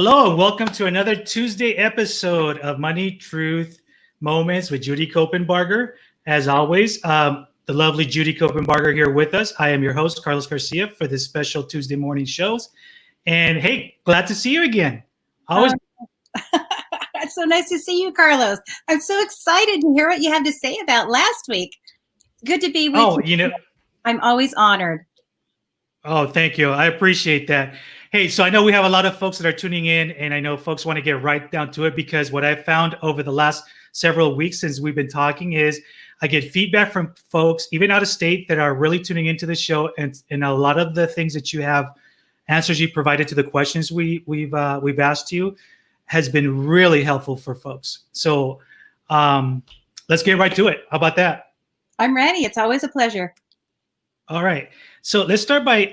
Hello, and welcome to another Tuesday episode of Money Truth Moments with Judy Copenbarger. As always, the lovely Judy Copenbarger here with us. I am your host, Carlos Garcia, for this special Tuesday morning shows. And hey, glad to see you again. Always. It's so nice to see you, Carlos. I'm so excited to hear what you had to say about last week. Good to be with you. I'm always honored. Oh, thank you. I appreciate that. Hey, so I know we have a lot of folks that are tuning in, and I know folks want to get right down to it because what I found over the last several weeks since we've been talking is I get feedback from folks, even out of state, that are really tuning into the show, and a lot of the things that you have, answers you provided to the questions we've asked you, has been really helpful for folks. So let's get right to it. How about that? I'm ready. It's always a pleasure. All right. So let's start by,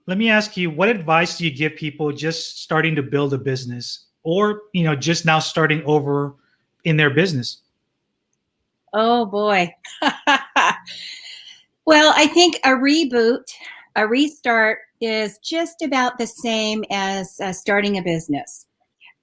let me ask you, what advice do you give people just starting to build a business or, just now starting over in their business? Oh, boy. Well, I think a restart is just about the same as starting a business.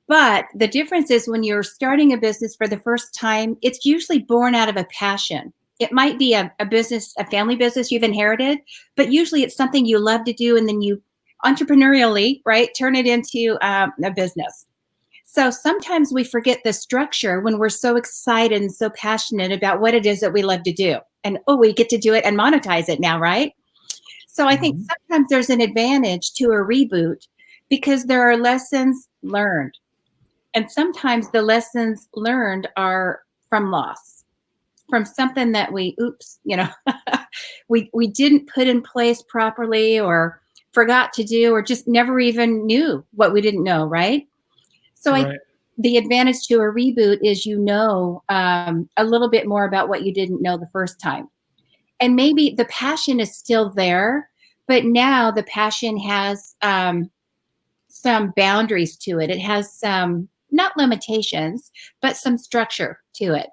But the difference is when you're starting a business for the first time, it's usually born out of a passion. It might be a business, a family business you've inherited, but usually it's something you love to do, and then you entrepreneurially, right, turn it into a business. So sometimes we forget the structure when we're so excited and so passionate about what it is that we love to do. And, we get to do it and monetize it now, right? So I think sometimes there's an advantage to a reboot because there are lessons learned. And sometimes the lessons learned are from loss, from something that we didn't put in place properly or forgot to do or just never even knew what we didn't know, right? So right. The advantage to a reboot is a little bit more about what you didn't know the first time. And maybe the passion is still there, but now the passion has some boundaries to it. It has some, not limitations, but some structure to it.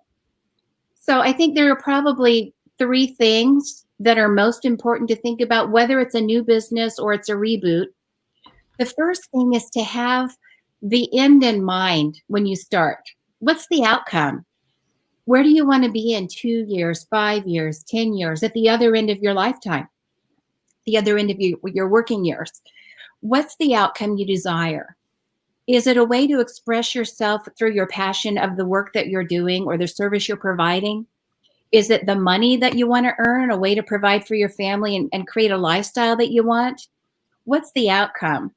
So I think there are probably 3 things that are most important to think about, whether it's a new business or it's a reboot. The first thing is to have the end in mind when you start. What's the outcome? Where do you want to be in 2 years, 5 years, 10 years, at the other end of your lifetime, the other end of your working years? What's the outcome you desire? Is it a way to express yourself through your passion of the work that you're doing or the service you're providing? Is it the money that you want to earn, a way to provide for your family and create a lifestyle that you want? What's the outcome?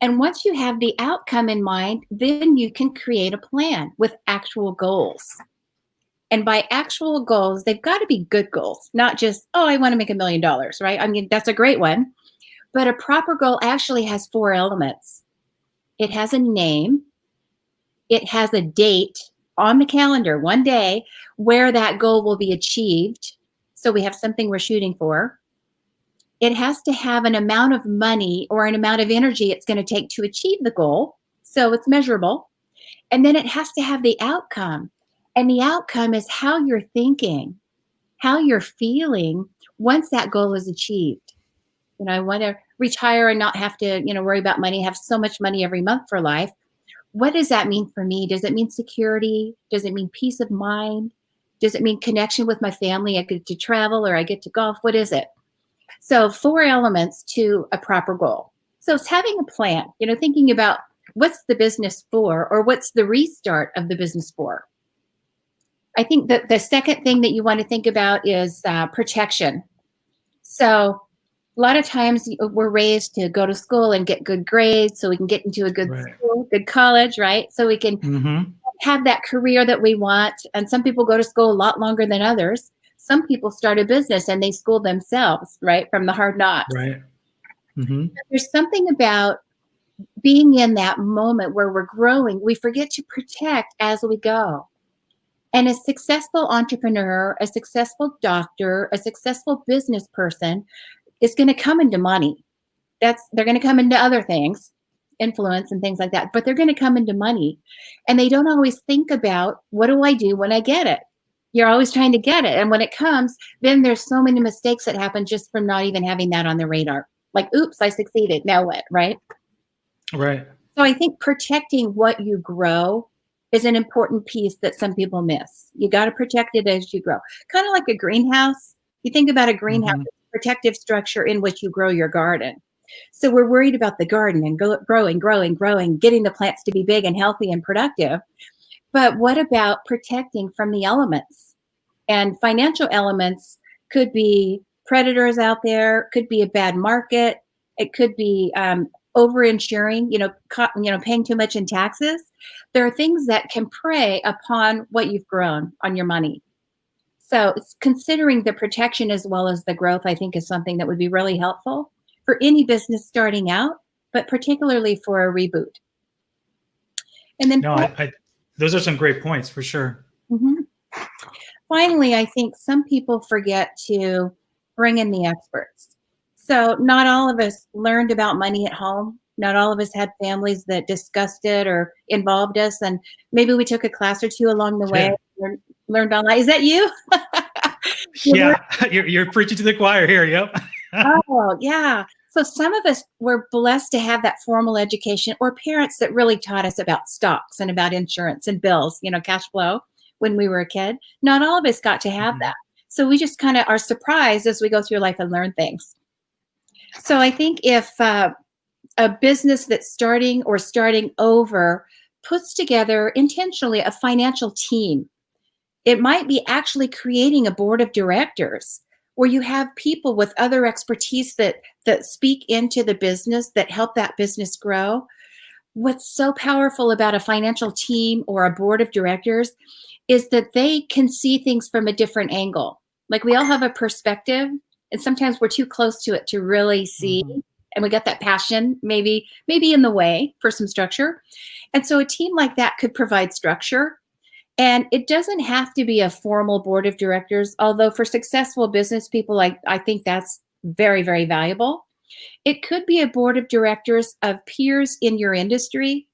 And once you have the outcome in mind, then you can create a plan with actual goals. And by actual goals, they've got to be good goals, not just, I want to make $1 million, right? I mean, that's a great one. But a proper goal actually has 4 elements. It has a name. It has a date on the calendar, one day, where that goal will be achieved. So we have something we're shooting for. It has to have an amount of money or an amount of energy it's going to take to achieve the goal. So it's measurable. And then it has to have the outcome. And the outcome is how you're thinking, how you're feeling once that goal is achieved. I want to retire and not have to, worry about money, have so much money every month for life. What does that mean for me? Does it mean security? Does it mean peace of mind? Does it mean connection with my family? I get to travel or I get to golf. What is it? So 4 elements to a proper goal. So it's having a plan, thinking about what's the business for or what's the restart of the business for. I think that the second thing that you want to think about is protection. So a lot of times we're raised to go to school and get good grades so we can get into a good school, good college, right? So we can have that career that we want. And some people go to school a lot longer than others. Some people start a business and they school themselves, right, from the hard knocks. Right. Mm-hmm. There's something about being in that moment where we're growing. We forget to protect as we go. And a successful entrepreneur, a successful doctor, a successful business person is going to come into money. They're going to come into other things, influence and things like that, but they're going to come into money. And they don't always think about, what do I do when I get it? You're always trying to get it. And when it comes, then there's so many mistakes that happen just from not even having that on the radar. Like, oops, I succeeded. Now what, right? Right. So I think protecting what you grow is an important piece that some people miss. You got to protect it as you grow. Kind of like a greenhouse. You think about a greenhouse, Hmm. protective structure in which you grow your garden. So we're worried about the garden and growing, getting the plants to be big and healthy and productive. But what about protecting from the elements? And financial elements could be predators out there, could be a bad market, it could be over-insuring, paying too much in taxes. There are things that can prey upon what you've grown on your money. So considering the protection as well as the growth, I think is something that would be really helpful for any business starting out, but particularly for a reboot. And then No, those are some great points for sure. Mhm. Finally, I think some people forget to bring in the experts. So not all of us learned about money at home. Not all of us had families that discussed it or involved us. And maybe we took a class or two along the way, Yeah. learned online. Is that you? Yeah. You're preaching to the choir here. Yep. Oh, yeah. So some of us were blessed to have that formal education or parents that really taught us about stocks and about insurance and bills, cash flow when we were a kid. Not all of us got to have Mhm. that. So we just kind of are surprised as we go through life and learn things. So I think if a business that's starting or starting over puts together intentionally a financial team, it might be actually creating a board of directors where you have people with other expertise that speak into the business, that help that business grow. What's so powerful about a financial team or a board of directors is that they can see things from a different angle. Like we all have a perspective, and sometimes we're too close to it to really see. Mhm. And we got that passion, maybe in the way for some structure. And so a team like that could provide structure, and it doesn't have to be a formal board of directors, although for successful business people, I think that's very, very valuable. It could be a board of directors of peers in your industry.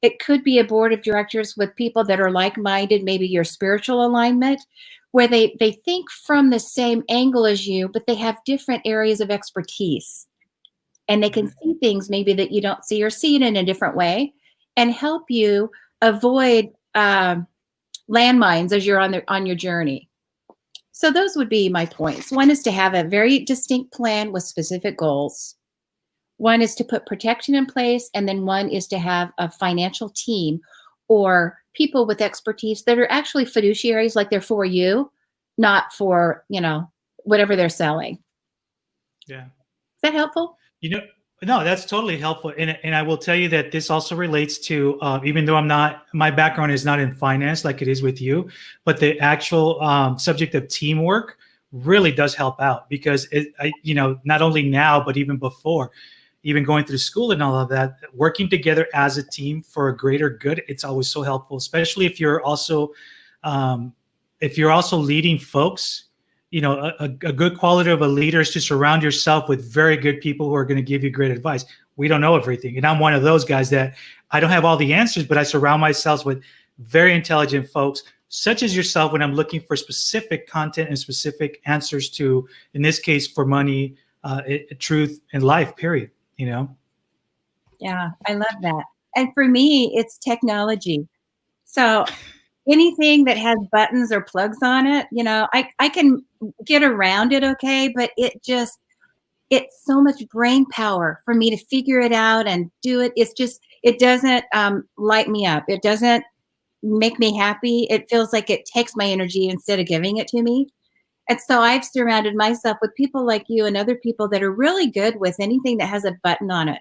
It could be a board of directors with people that are like-minded, maybe your spiritual alignment, where they think from the same angle as you, but they have different areas of expertise. And they can Right. see things maybe that you don't see or see it in a different way and help you avoid landmines as you're on your journey. So those would be my points. One is to have a very distinct plan with specific goals. One is to put protection in place, and then one is to have a financial team or people with expertise that are actually fiduciaries, like they're for you, not for, whatever they're selling. Yeah. Is that helpful? You know, no, that's totally helpful, and I will tell you that this also relates to even though my background is not in finance like it is with you, but the actual subject of teamwork really does help out because not only now but even before, even going through school and all of that, working together as a team for a greater good, it's always so helpful, especially um, if you're also leading folks. A good quality of a leader is to surround yourself with very good people who are going to give you great advice. We don't know everything, and I'm one of those guys that I don't have all the answers, but I surround myself with very intelligent folks such as yourself when I'm looking for specific content and specific answers to, in this case, for money, truth, and life, period. Yeah, I love that. And for me, it's technology. So anything that has buttons or plugs on it, I can get around it okay, but it's so much brain power for me to figure it out and do it. It doesn't light me up. It doesn't make me happy. It feels like it takes my energy instead of giving it to me. And so I've surrounded myself with people like you and other people that are really good with anything that has a button on it.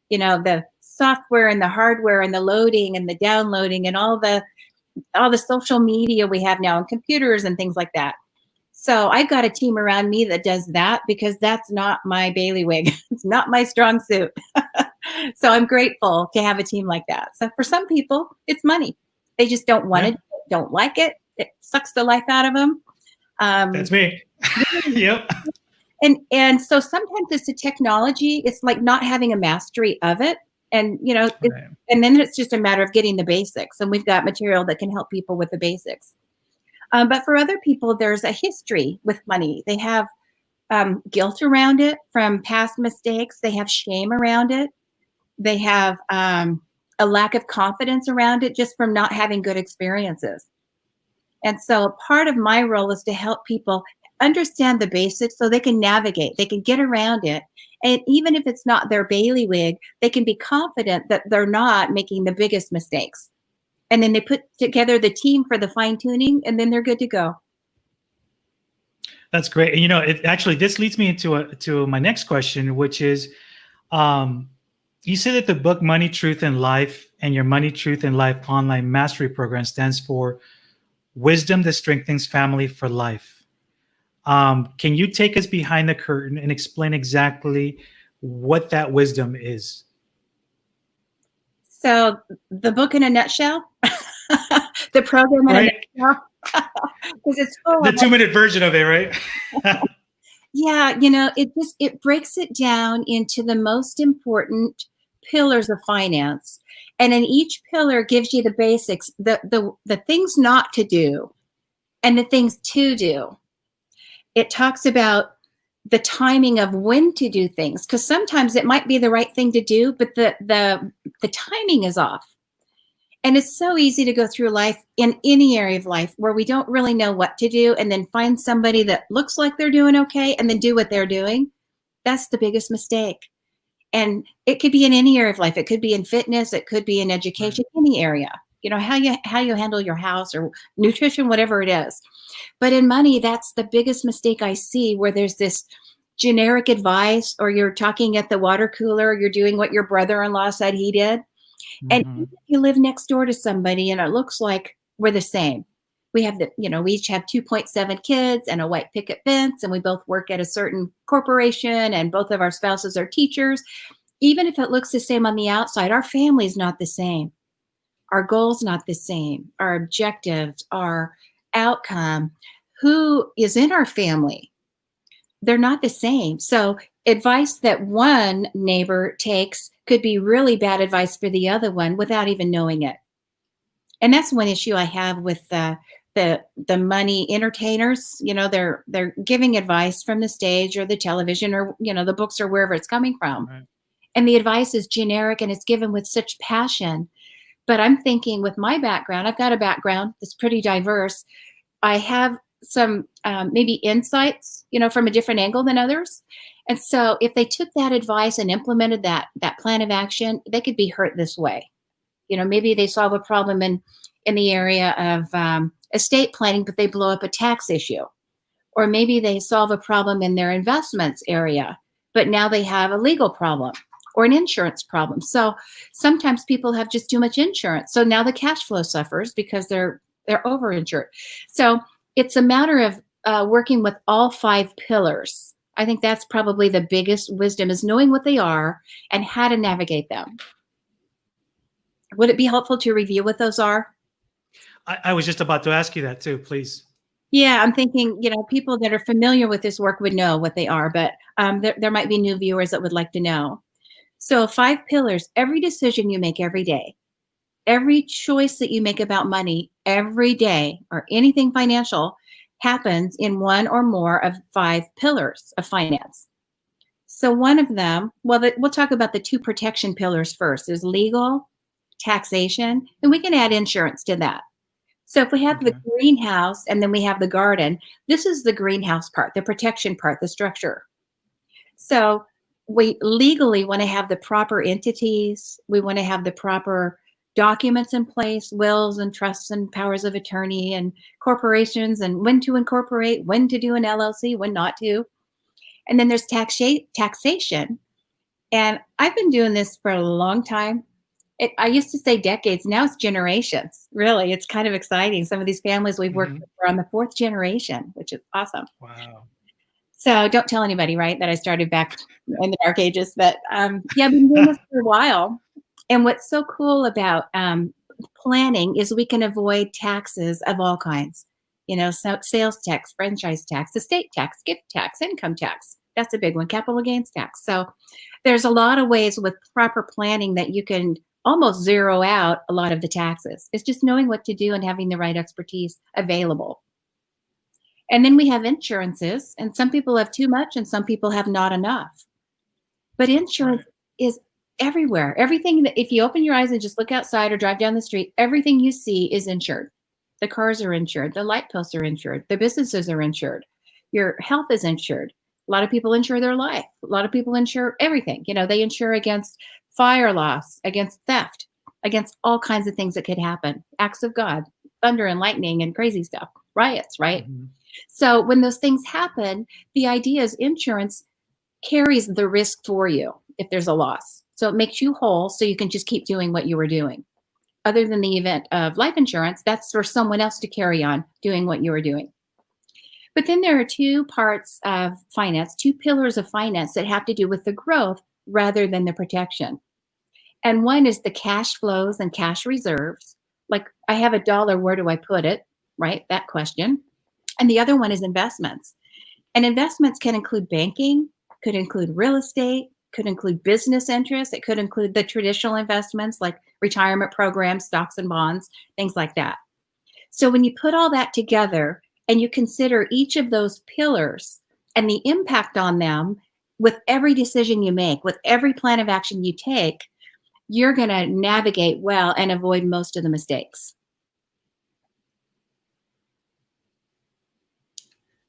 The software and the hardware and the loading and the downloading and all the social media we have now and computers and things like that. So I've got a team around me that does that because that's not my bailiwick. It's not my strong suit. So I'm grateful to have a team like that. So for some people, it's money. They just don't want Yeah, it, don't like it. It sucks the life out of them. that's me. Yep. And so sometimes it's the technology. It's like not having a mastery of it. And, Right. and then it's just a matter of getting the basics. And we've got material that can help people with the basics. But for other people, there's a history with money. They have guilt around it from past mistakes. They have shame around it. They have a lack of confidence around it just from not having good experiences. And so part of my role is to help people understand the basics so they can navigate, they can get around it. And even if it's not their bailiwick, they can be confident that they're not making the biggest mistakes. And then they put together the team for the fine tuning, and then they're good to go. That's great. And, it actually, this leads me to my next question, which is, you say that the book Money, Truth, and Life and your Money, Truth, and Life online mastery program stands for Wisdom that Strengthens Family for Life. Can you take us behind the curtain and explain exactly what that wisdom is? So the book in a nutshell, the program in a nutshell, because it's full the of 2-minute version of it, right? Yeah, it breaks it down into the most important pillars of finance. And then each pillar gives you the basics, the things not to do and the things to do. It talks about the timing of when to do things, because sometimes it might be the right thing to do, but the timing is off. And it's so easy to go through life in any area of life where we don't really know what to do, and then find somebody that looks like they're doing okay and then do what they're doing. That's the biggest mistake. And it could be in any area of life. It could be in fitness. It could be in education, any area, how you handle your house or nutrition, whatever it is. But in money, that's the biggest mistake I see, where there's this generic advice, or you're talking at the water cooler, you're doing what your brother-in-law said he did. And even if you live next door to somebody and it looks like we're the same, we each have 2.7 kids and a white picket fence, and we both work at a certain corporation, and both of our spouses are teachers. Even if it looks the same on the outside, our family's not the same. Our goals not the same. Our objectives, our outcome, who is in our family, they're not the same. So advice that one neighbor takes could be really bad advice for the other one without even knowing it. And that's one issue I have with the money entertainers. They're giving advice from the stage or the television, or the books, or wherever it's coming from. Right. And the advice is generic and it's given with such passion. But I'm thinking, with my background, I've got a background that's pretty diverse. I have some maybe insights, from a different angle than others. And so if they took that advice and implemented that plan of action, they could be hurt this way. Maybe they solve a problem in the area of estate planning, but they blow up a tax issue. Or maybe they solve a problem in their investments area, but now they have a legal problem or an insurance problem. So sometimes people have just too much insurance. So now the cash flow suffers because they're overinsured. So it's a matter of working with all 5 pillars. I think that's probably the biggest wisdom, is knowing what they are and how to navigate them. Would it be helpful to review what those are? I was just about to ask you that too, please. Yeah, I'm thinking, people that are familiar with this work would know what they are, but there might be new viewers that would like to know. So 5 pillars: every decision you make every day, every choice that you make about money every day, or anything financial, happens in one or more of 5 pillars of finance. So one of them, we'll talk about the 2 protection pillars first, is legal, taxation, and we can add insurance to that. So if we have the greenhouse and then we have the garden, this is the greenhouse part, the protection part, the structure. So we legally want to have the proper entities. We want to have the proper documents in place, wills and trusts and powers of attorney and corporations, and when to incorporate, when to do an LLC, when not to. And then there's taxation. And I've been doing this for a long time. I used to say decades. Now it's generations. Really, it's kind of exciting. Some of these families we've worked with are on the 4th generation, which is awesome. Wow. So don't tell anybody, right, that I started back in the dark ages. But I've been doing this for a while. And what's so cool about planning is we can avoid taxes of all kinds. Sales tax, franchise tax, estate tax, gift tax, income tax. That's a big one. Capital gains tax. So there's a lot of ways with proper planning that you can almost zero out a lot of the taxes. It's just knowing what to do and having the right expertise available. And then we have insurances, and some people have too much and some people have not enough. But insurance is everywhere. Everything that, if you open your eyes and just look outside or drive down the street, everything you see is insured. The cars are insured. The light posts are insured. The businesses are insured. Your health is insured. A lot of people insure their life. A lot of people insure everything. You know, they insure against fire loss, against theft, against all kinds of things that could happen. Acts of God, thunder and lightning and crazy stuff, riots, right? Mhm. So when those things happen, the idea is insurance carries the risk for you if there's a loss. So it makes you whole so you can just keep doing what you were doing. Other than the event of life insurance, that's for someone else to carry on doing what you were doing. But then there are two parts of finance, two pillars of finance that have to do with the growth rather than the protection. And one is the cash flows and cash reserves. Like, I have $1, where do I put it? Right? That question. And the other one is investments. And investments can include banking, could include real estate, could include business interests. It could include the traditional investments like retirement programs, stocks and bonds, things like that. So when you put all that together and you consider each of those pillars and the impact on them with every decision you make, with every plan of action you take, you're going to navigate well and avoid most of the mistakes.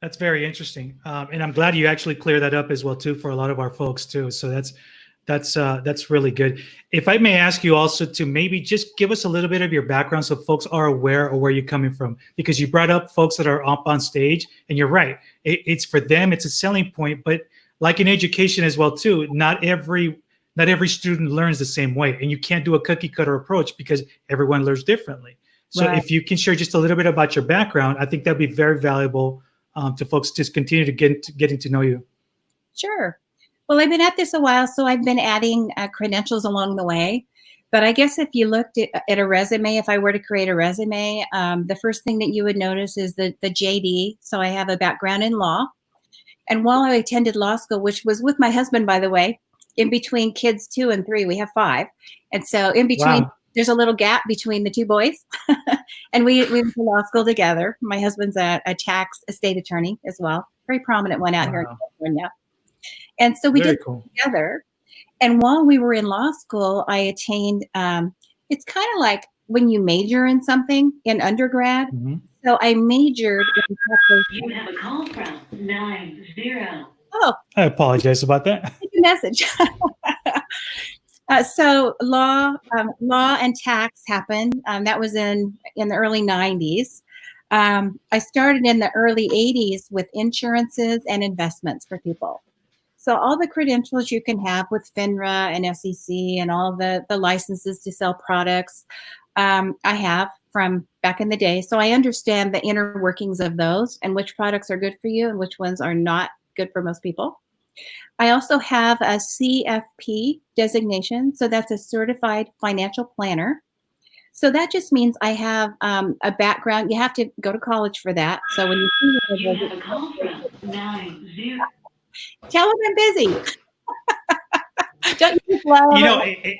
That's very interesting, and I'm glad you actually cleared that up as well too for a lot of our folks too. So that's really good. If I may ask you also to maybe just give us a little bit of your background so folks are aware of where you're coming from, because you brought up folks that are up on stage, and you're right. It's for them, it's a selling point, but like in education as well too, not every student learns the same way, and you can't do a cookie cutter approach because everyone learns differently. So Right. if you can share just a little bit about your background, I think that'd be very valuable to folks just continue to getting to know you. Sure. Well, I've been at this a while, so I've been adding credentials along the way. But I guess if you looked at a resume, if I were to create a resume, the first thing that you would notice is the JD. So I have a background in law. And while I attended law school, which was with my husband, by the way, in between kids 2 and 3, we have 5. And so in between, Wow. there's a little gap between the 2 boys. And we went to law school together. My husband's a tax estate attorney as well, very prominent one out here in Wow. California. And so we Very did cool. together. And while we were in law school, I attained, it's kind of like when you major in something in undergrad. Mhm. So I majored in You have a call from 90. Oh, I apologize about that. take a message. So law and tax happened. That was in the early 90s. I started in the early 80s with insurances and investments for people. So all the credentials you can have with FINRA and SEC and all the licenses to sell products, I have from back in the day. So I understand the inner workings of those and which products are good for you and which ones are not good for most people. I also have a CFP designation. So that's a certified financial planner. So that just means I have a background. You have to go to college for that. So when You have a call from 90. tell them I'm busy. Don't you just love You know, it?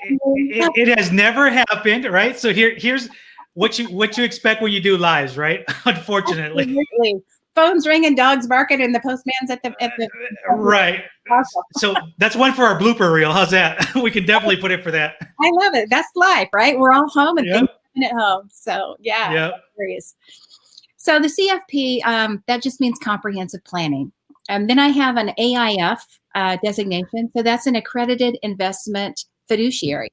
it has never happened, right? So here's what you expect when you do lives, right? Unfortunately, Absolutely. Phones ringing, dogs barking, and the postman's at the right. Awesome. So that's one for our blooper reel. How's that? We can definitely put it for that. I love it. That's life, right? We're all home and Yep. things happen at home. So yeah, Yep. hilarious. So the CFP, that just means comprehensive planning. And then I have an AIF designation. So that's an accredited investment fiduciary.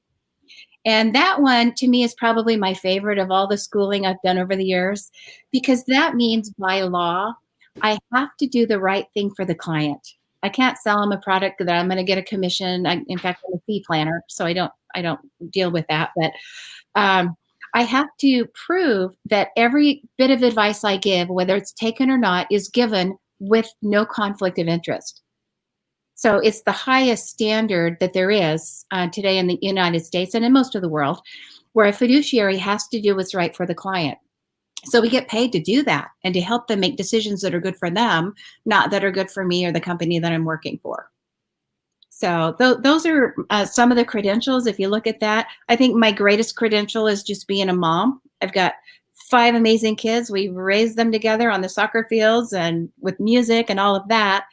And that one to me is probably my favorite of all the schooling I've done over the years, because that means by law, I have to do the right thing for the client. I can't sell them a product that I'm going to get a commission. In fact, I'm a fee planner, so I don't deal with that. But I have to prove that every bit of advice I give, whether it's taken or not, is given with no conflict of interest. So it's the highest standard that there is today in the United States and in most of the world, where a fiduciary has to do what's right for the client. So we get paid to do that and to help them make decisions that are good for them, not that are good for me or the company that I'm working for. So those are some of the credentials. If you look at that, I think my greatest credential is just being a mom. I've got 5 amazing kids. We've raised them together on the soccer fields and with music and all of that.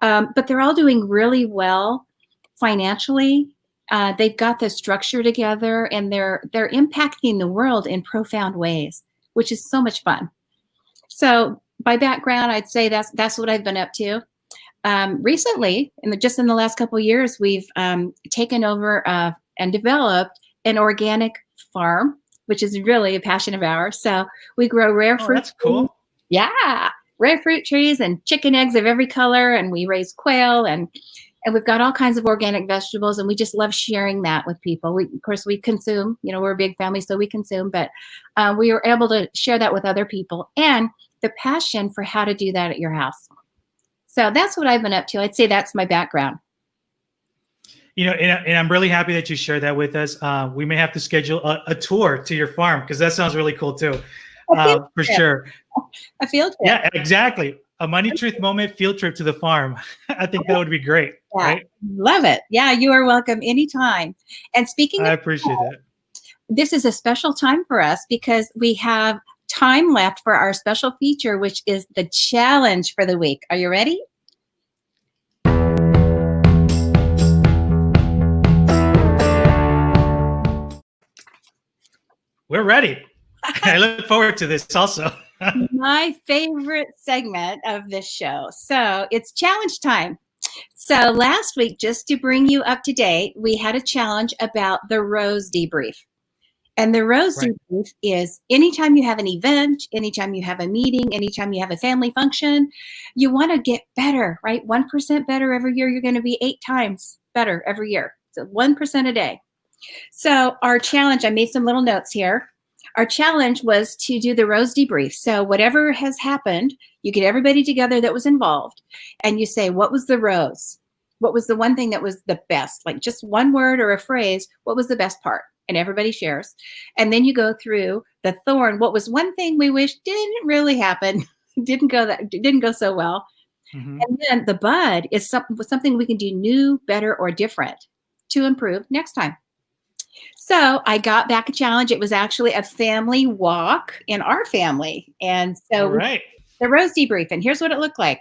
But they're all doing really well financially. They've got the structure together, and they're impacting the world in profound ways, which is so much fun. So by background, I'd say that's what I've been up to. Recently, just in the last couple of years, we've taken over and developed an organic farm, which is really a passion of ours. So we grow rare fruit. That's cool. Yeah, rare fruit trees and chicken eggs of every color, and we raise quail, and we've got all kinds of organic vegetables, and we just love sharing that with people. Of course, we consume. We're a big family, so we consume, but we were able to share that with other people, and the passion for how to do that at your house. So that's what I've been up to. I'd say that's my background. And I'm really happy that you shared that with us. We may have to schedule a tour to your farm, because that sounds really cool too. For sure. A field trip. Yeah, exactly. A Money Truth Moment field trip to the farm. I think that would be great. Yeah, right? Love it. Yeah, you are welcome anytime. And speaking I of appreciate that. This is a special time for us because we have time left for our special feature, which is the challenge for the week. Are you ready? We're ready. I look forward to this also. My favorite segment of this show. So it's challenge time. So last week, just to bring you up to date, we had a challenge about the Rose debrief. And the Rose debrief is anytime you have an event, anytime you have a meeting, anytime you have a family function, you want to get better, right? 1% better every year. You're going to be 8 times better every year. So 1% a day. So our challenge, I made some little notes here. Our challenge was to do the Rose debrief. So whatever has happened, you get everybody together that was involved, and you say, what was the rose? What was the one thing that was the best? Like just one word or a phrase, what was the best part? And everybody shares. And then you go through the thorn. What was one thing we wish didn't really happen? didn't go so well. Mm-hmm. And then the bud is something we can do new, better, or different to improve next time. So I got back a challenge. It was actually a family walk in our family. And so the Rose debrief. And here's what it looked like.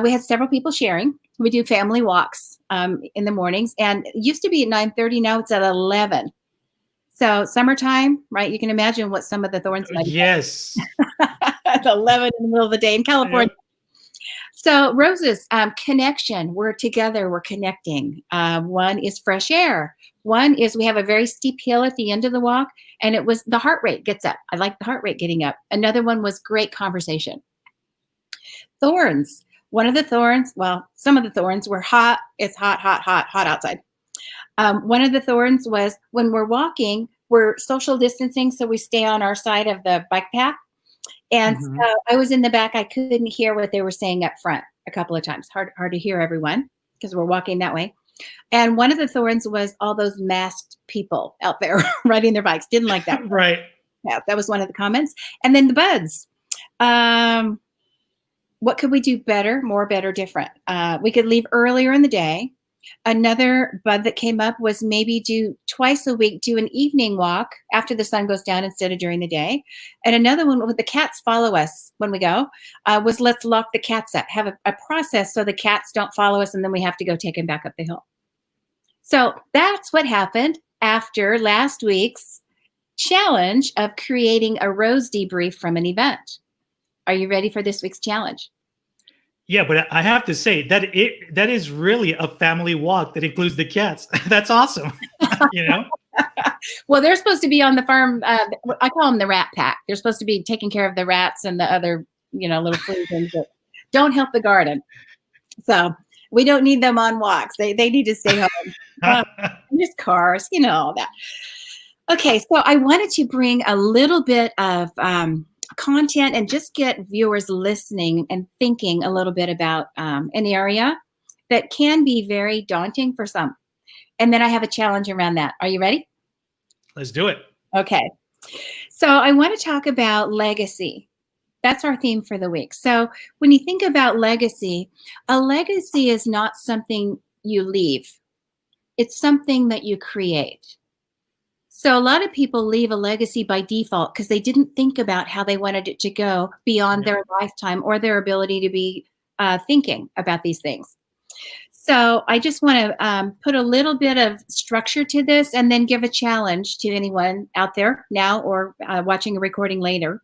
We had several people sharing. We do family walks in the mornings. And it used to be at 9:30. Now it's at 11. So summertime, right? You can imagine what some of the thorns might be. Yes. At 11 in the middle of the day in California. Yep. So roses, connection. We're together. We're connecting. One is fresh air. One is we have a very steep hill at the end of the walk, and it was the heart rate gets up. I like the heart rate getting up. Another one was great conversation. Thorns. One of the thorns, well, some of the thorns were hot. It's hot outside. One of the thorns was when we're walking, we're social distancing, so we stay on our side of the bike path. And so I was in the back. I couldn't hear what they were saying up front a couple of times. Hard to hear everyone because we're walking that way. And one of the thorns was all those masked people out there riding their bikes. Didn't like that. Right. Yeah, that was one of the comments. And then the buds. What could we do better, more, better, different? We could leave earlier in the day. Another bud that came up was maybe do twice a week, do an evening walk after the sun goes down instead of during the day. And another one with the cats follow us when we go was let's lock the cats up, have a process so the cats don't follow us and then we have to go take them back up the hill. So that's what happened after last week's challenge of creating a Rose debrief from an event. Are you ready for this week's challenge? Yeah, but I have to say that that is really a family walk that includes the cats. That's awesome. Well, they're supposed to be on the farm. I call them the rat pack. They're supposed to be taking care of the rats and the other, little flea things that don't help the garden. So we don't need them on walks. They need to stay home. Just cars, all that. Okay, so I wanted to bring a little bit of content and just get viewers listening and thinking a little bit about an area that can be very daunting for some. And then I have a challenge around that. Are you ready? Let's do it. Okay. So I want to talk about legacy. That's our theme for the week. So when you think about legacy, a legacy is not something you leave. It's something that you create. So a lot of people leave a legacy by default because they didn't think about how they wanted it to go beyond their lifetime or their ability to be thinking about these things. So I just want to put a little bit of structure to this and then give a challenge to anyone out there now or watching a recording later.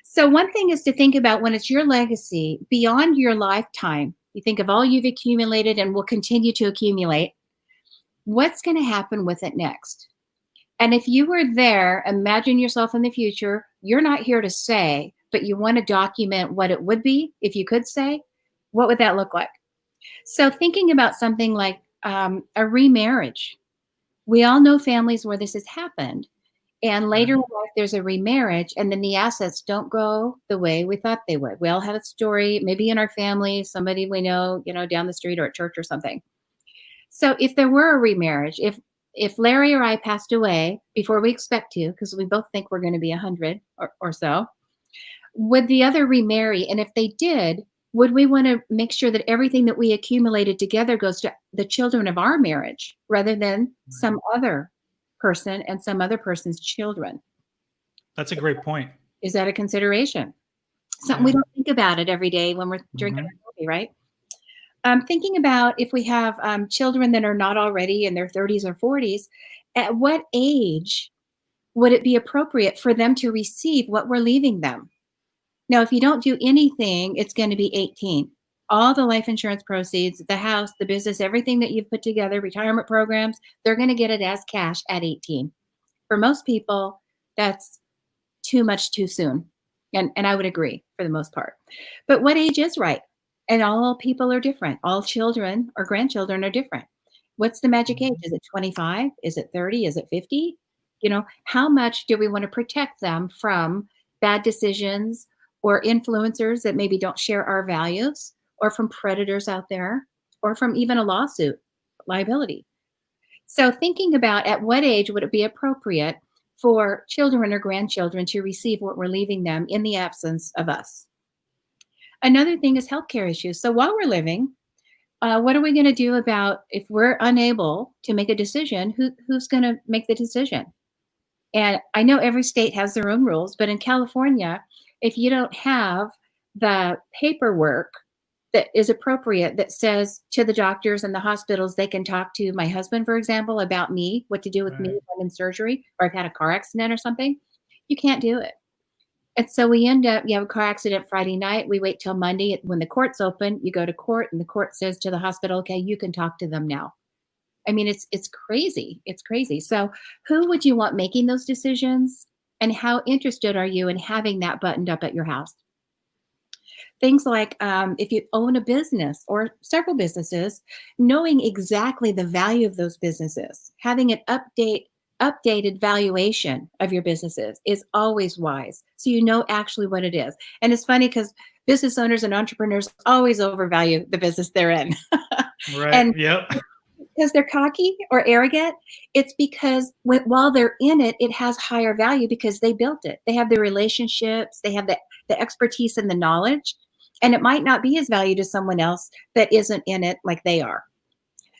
So one thing is to think about when it's your legacy beyond your lifetime. You think of all you've accumulated and will continue to accumulate. What's going to happen with it next? And if you were there, imagine yourself in the future. You're not here to say, but you want to document what it would be if you could say. What would that look like? So thinking about something like a remarriage. We all know families where this has happened. And later in life, there's a remarriage, and then the assets don't go the way we thought they would. We all have a story, maybe in our family, somebody we know, down the street or at church or something. So if there were a remarriage, if Larry or I passed away before we expect to, because we both think we're going to be 100 or so, would the other remarry? And if they did, would we want to make sure that everything that we accumulated together goes to the children of our marriage rather than some other person and some other person's children? That's a great point. Is that a consideration? Something we don't think about it every day when we're drinking our coffee, right? Thinking about if we have children that are not already in their 30s or 40s, at what age would it be appropriate for them to receive what we're leaving them? Now, if you don't do anything, it's going to be 18. All the life insurance proceeds, the house, the business, everything that you've put together, retirement programs, they're going to get it as cash at 18. For most people, that's too much too soon. And I would agree for the most part. But what age is right? And all people are different. All children or grandchildren are different. What's the magic age? Is it 25? Is it 30? Is it 50? How much do we want to protect them from bad decisions or influencers that maybe don't share our values, or from predators out there, or from even a lawsuit liability? So thinking about at what age would it be appropriate for children or grandchildren to receive what we're leaving them in the absence of us. Another thing is healthcare issues. So while we're living, what are we going to do about if we're unable to make a decision? Who's going to make the decision? And I know every state has their own rules, but in California, if you don't have the paperwork that is appropriate that says to the doctors and the hospitals they can talk to my husband, for example, about me, what to do with me if I'm in surgery or I've had a car accident or something, you can't do it. And so we end up, you have a car accident Friday night, we wait till Monday. When the court's open, you go to court and the court says to the hospital, okay, you can talk to them now. I mean, it's crazy. It's crazy. So who would you want making those decisions? And how interested are you in having that buttoned up at your house? Things like if you own a business or several businesses, knowing exactly the value of those businesses, having an updated valuation of your businesses is always wise. So you know actually what it is. And it's funny because business owners and entrepreneurs always overvalue the business they're in. Right. And yep. Because they're cocky or arrogant, it's because while they're in it, it has higher value because they built it. They have the relationships, they have the expertise and the knowledge, and it might not be as valued to someone else that isn't in it like they are.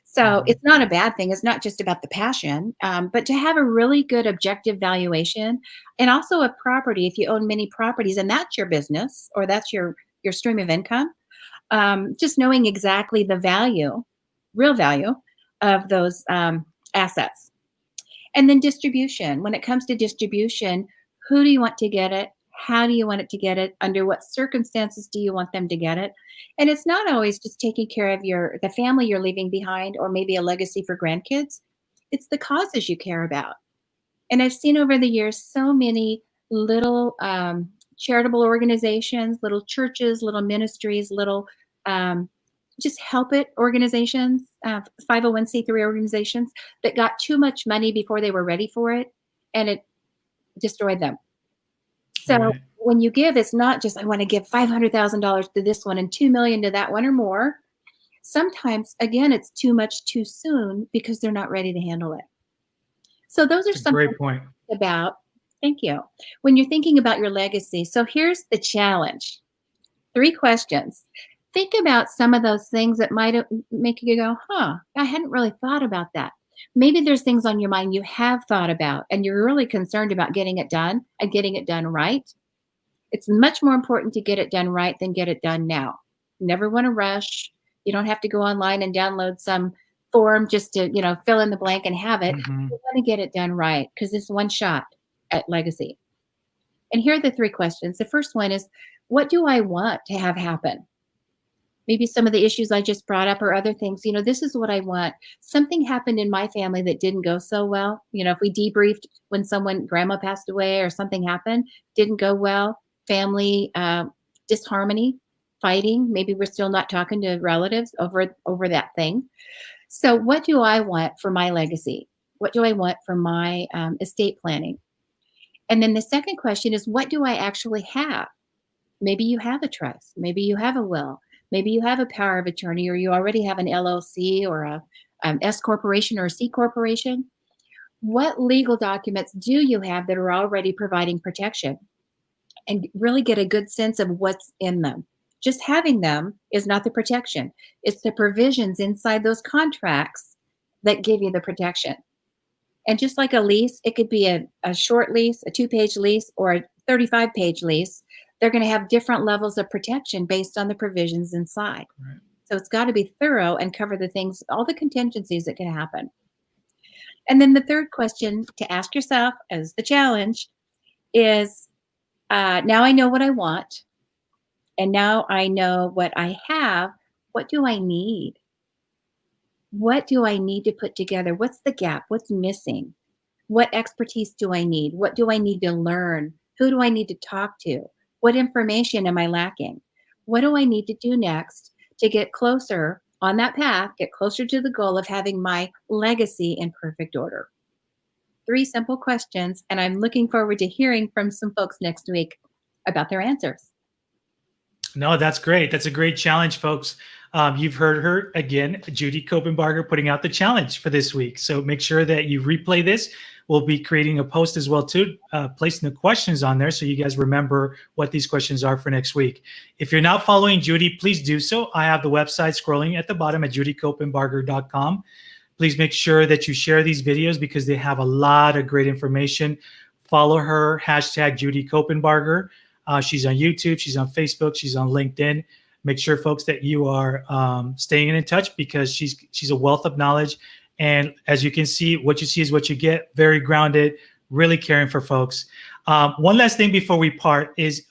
So it's not a bad thing. It's not just about the passion, but to have a really good objective valuation, and also a property. If you own many properties and that's your business or that's your stream of income, just knowing exactly the value, real value of those assets. And then distribution. When it comes to distribution, who do you want to get it? How do you want it to get it? Under what circumstances do you want them to get it? And it's not always just taking care of the family you're leaving behind or maybe a legacy for grandkids. It's the causes you care about. And I've seen over the years so many little charitable organizations, little churches, little ministries, little just help it organizations, 501c3 organizations that got too much money before they were ready for it, and it destroyed them. So when you give, it's not just, I want to give $500,000 to this one and $2 million to that one or more. Sometimes, again, it's too much too soon because they're not ready to handle it. So those are some great point about, thank you, when you're thinking about your legacy. So here's the challenge. 3 questions. Think about some of those things that might make you go, I hadn't really thought about that. Maybe there's things on your mind you have thought about and you're really concerned about getting it done and getting it done right. It's much more important to get it done right than get it done now. Never want to rush. You don't have to go online and download some form just to, fill in the blank and have it. Mhm. You want to get it done right because it's one shot at legacy. And here are the 3 questions. The first one is, what do I want to have happen? Maybe some of the issues I just brought up or other things, this is what I want. Something happened in my family that didn't go so well. If we debriefed when grandma passed away or something happened, didn't go well, family disharmony, fighting, maybe we're still not talking to relatives over that thing. So what do I want for my legacy? What do I want for my estate planning? And then the second question is, what do I actually have? Maybe you have a trust. Maybe you have a will. Maybe you have a power of attorney, or you already have an LLC or a S corporation or a C corporation. What legal documents do you have that are already providing protection? And really get a good sense of what's in them. Just having them is not the protection. It's the provisions inside those contracts that give you the protection. And just like a lease, it could be a short lease, a 2-page lease, or a 35-page lease. They're going to have different levels of protection based on the provisions inside. Right. So it's got to be thorough and cover the things, all the contingencies that can happen. And then the third question to ask yourself as the challenge is, now I know what I want, and now I know what I have. What do I need? What do I need to put together? What's the gap? What's missing? What expertise do I need? What do I need to learn? Who do I need to talk to? What information am I lacking? What do I need to do next to get closer on that path, get closer to the goal of having my legacy in perfect order? 3 simple questions, and I'm looking forward to hearing from some folks next week about their answers. No, that's great. That's a great challenge, folks. You've heard her again, Judy Copenbarger, putting out the challenge for this week. So make sure that you replay this. We'll be creating a post as well too, placing the questions on there so you guys remember what these questions are for next week. If you're not following Judy, please do so. I have the website scrolling at the bottom at judycopenbarger.com. Please make sure that you share these videos because they have a lot of great information. Follow her, hashtag Judy Copenbarger. She's on YouTube, she's on Facebook, she's on LinkedIn. Make sure, folks, that you are staying in touch because she's a wealth of knowledge. And as you can see, what you see is what you get. Very grounded, really caring for folks. One last thing before we part is,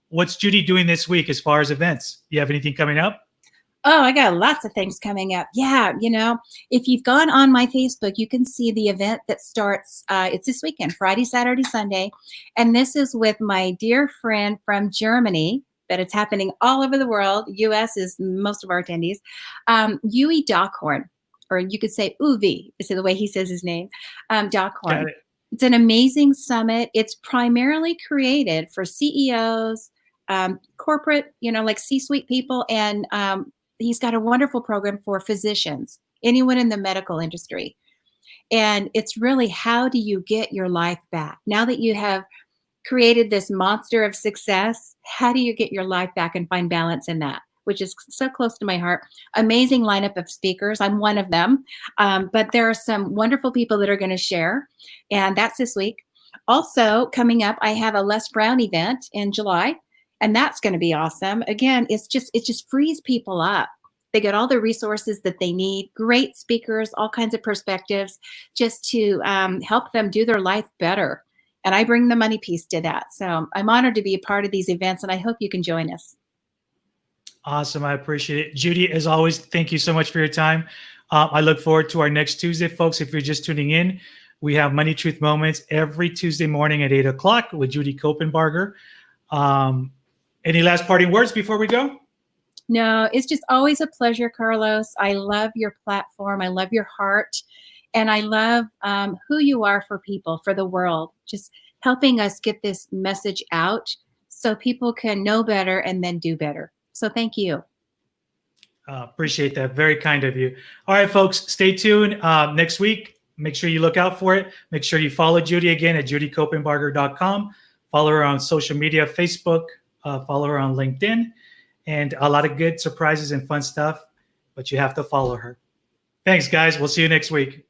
what's Judy doing this week as far as events? You have anything coming up? Oh, I got lots of things coming up. Yeah, if you've gone on my Facebook, you can see the event that starts, it's this weekend, Friday, Saturday, Sunday. And this is with my dear friend from Germany, but it's happening all over the world. US is most of our attendees. Uwe Dockhorn, or you could say Uwe, is the way he says his name, Dockhorn. It's an amazing summit. It's primarily created for CEOs, corporate, like C-suite people, and he's got a wonderful program for physicians, anyone in the medical industry. And it's really, how do you get your life back? Now that you have created this monster of success, how do you get your life back and find balance in that? Which is so close to my heart. Amazing lineup of speakers. I'm one of them. But there are some wonderful people that are going to share. And that's this week. Also coming up, I have a Les Brown event in July. And that's going to be awesome. Again, it just frees people up. They get all the resources that they need, great speakers, all kinds of perspectives, just to help them do their life better. And I bring the money piece to that. So I'm honored to be a part of these events, and I hope you can join us. Awesome. I appreciate it. Judy, as always, thank you so much for your time. I look forward to our next Tuesday, folks. If you're just tuning in, we have Money Truth Moments every Tuesday morning at 8 o'clock with Judy Copenbarger. Any last parting words before we go? No, it's just always a pleasure, Carlos. I love your platform. I love your heart. And I love who you are for people, for the world, just helping us get this message out so people can know better and then do better. So thank you. Appreciate that. Very kind of you. All right, folks, stay tuned. Next week, make sure you look out for it. Make sure you follow Judy again at judycopenbarger.com. Follow her on social media, Facebook. Follow her on LinkedIn, and a lot of good surprises and fun stuff, but you have to follow her. Thanks, guys. We'll see you next week.